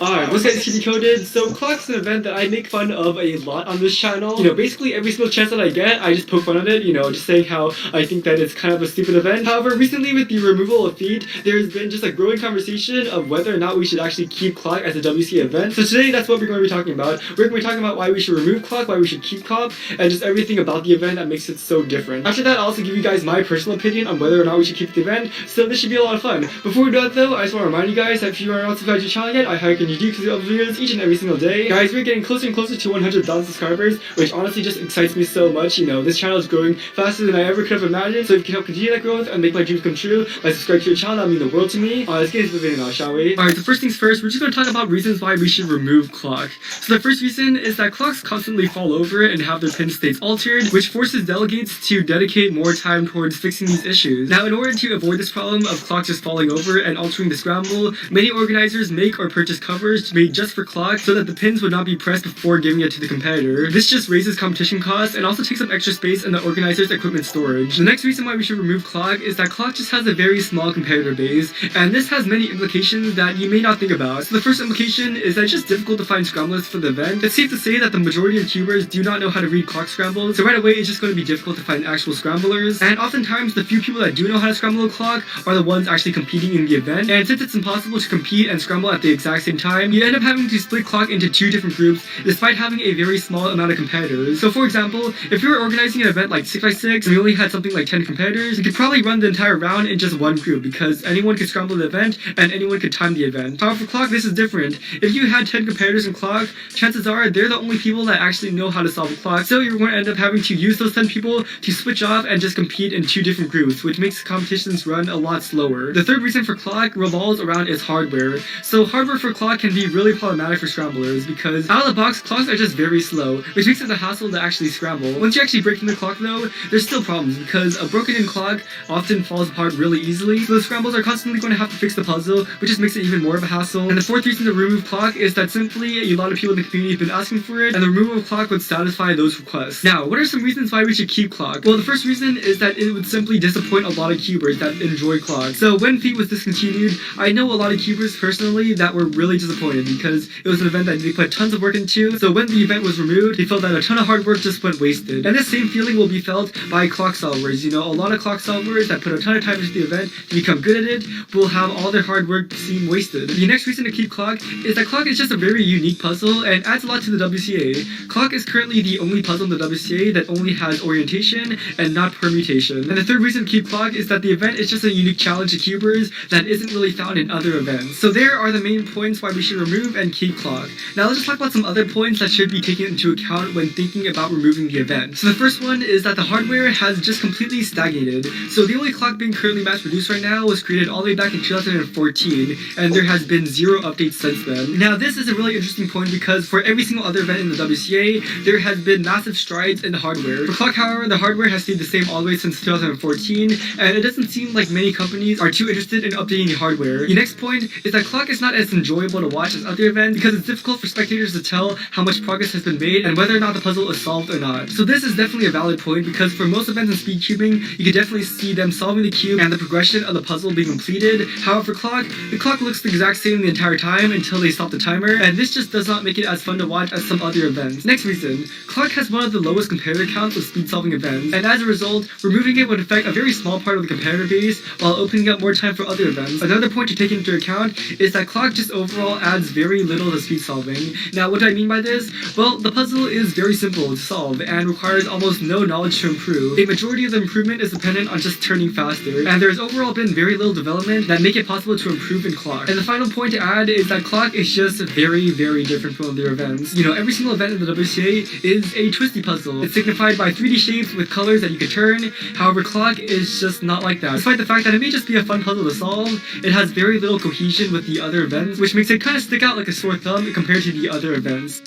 Alright, what's guys, Encoded. So clock's an event that I make fun of a lot on this channel. You know, basically every single chance that I get, I just poke fun of it, you know, just saying how I think that it's kind of a stupid event. However, recently with the removal of feed, there's been just a growing conversation of whether or not we should actually keep clock as a WCA event. So today, that's what we're going to be talking about. We're going to be talking about why we should remove clock, why we should keep clock, and just everything about the event that makes it so different. After that, I'll also give you guys my personal opinion on whether or not we should keep the event, so this should be a lot of fun. Before we do that though, I just want to remind you guys that if you are not subscribed to the channel yet, I highly encourage you to because we upload videos each and every single day. Guys, we're getting closer and closer to 100,000 subscribers, which honestly just excites me so much. You know, this channel is growing faster than I ever could have imagined, so if you can help continue that growth and make my dreams come true by subscribing to your channel, that would mean the world to me. Let's get into the video now, shall we? Alright, so first things first, we're just going to talk about reasons why we should remove clock. So the first reason is that clocks constantly fall over and have their pin states altered, which forces delegates to dedicate more time towards fixing these issues. Now, in order to avoid this problem of clocks just falling over and altering the scramble, many organizers make or purchase covers made just for clock so that the pins would not be pressed before giving it to the competitor. This just raises competition costs and also takes up extra space in the organizer's equipment storage. The next reason why we should remove clock is that clock just has a very small competitor base, and this has many implications that you may not think about. So the first implication is that it's just difficult to find scramblers for the event. It's safe to say that the majority of cubers do not know how to read clock scrambles, so right away it's just going to be difficult to find actual scramblers, and oftentimes the few people that do know how to scramble a clock are the ones actually competing in the event, and since it's impossible to compete and scramble at the exact same time, you end up having to split clock into two different groups despite having a very small amount of competitors. So for example, if you were organizing an event like 6x6 and you only had something like 10 competitors, you could probably run the entire round in just one group because anyone could scramble the event and anyone could time the event. However, for clock this is different. If you had 10 competitors in clock, chances are they're the only people that actually know how to solve a clock, so you're going to end up having to use those 10 people to switch off and just compete in two different groups, which makes competitions run a lot slower. The third reason for clock revolves around its hardware. So hardware for clock can be really problematic for scramblers because out of the box, clocks are just very slow, which makes it a hassle to actually scramble. Once you actually break in the clock though, there's still problems because a broken in clock often falls apart really easily, so the scramblers are constantly going to have to fix the puzzle, which just makes it even more of a hassle. And the fourth reason to remove clock is that simply a lot of people in the community have been asking for it, and the removal of clock would satisfy those requests. Now, what are some reasons why we should keep clock? Well, the first reason is that it would simply disappoint a lot of cubers that enjoy clock. So when Feet was discontinued, I know a lot of cubers personally that were really disappointed because it was an event that they put tons of work into, so when the event was removed, they felt that a ton of hard work just went wasted. And this same feeling will be felt by clock solvers. You know, a lot of clock solvers that put a ton of time into the event to become good at it will have all their hard work seem wasted. The next reason to keep clock is that clock is just a very unique puzzle and adds a lot to the WCA. Clock is currently the only puzzle in the WCA that only has orientation and not permutation. And the third reason to keep clock is that the event is just a unique challenge to cubers that isn't really found in other events. So there are the main points why we should remove and keep clock. Now let's just talk about some other points that should be taken into account when thinking about removing the event. So the first one is that the hardware has just completely stagnated. So the only clock being currently mass produced right now was created all the way back in 2014, and there has been zero updates since then. Now this is a really interesting point because for every single other event in the WCA, there has been massive strides in the hardware. For clock, however, the hardware has stayed the same all the way since 2014, and it doesn't seem like many companies are too interested in updating the hardware. The next point is that clock is not as enjoyable to watch as other events because it's difficult for spectators to tell how much progress has been made and whether or not the puzzle is solved or not. So this is definitely a valid point because for most events in speed cubing, you can definitely see them solving the cube and the progression of the puzzle being completed. However, for clock, the clock looks the exact same the entire time until they stop the timer, and this just does not make it as fun to watch as some other events. Next reason, clock has one of the lowest competitor counts of speed solving events, and as a result, removing it would affect a very small part of the competitor base while opening up more time for other events. Another point to take into account is that clock just overall adds very little to speed solving. Now, what do I mean by this? Well, the puzzle is very simple to solve and requires almost no knowledge to improve. A majority of the improvement is dependent on just turning faster, and there's overall been very little development that make it possible to improve in clock. And the final point to add is that clock is just very, very different from other events. You know, every single event in the WCA is a twisty puzzle. It's signified by 3D shapes with colors that you can turn. However, clock is just not like that. Despite the fact that it may just be a fun puzzle to solve, it has very little cohesion with the other events, which makes it kind of stick out like a sore thumb compared to the other events.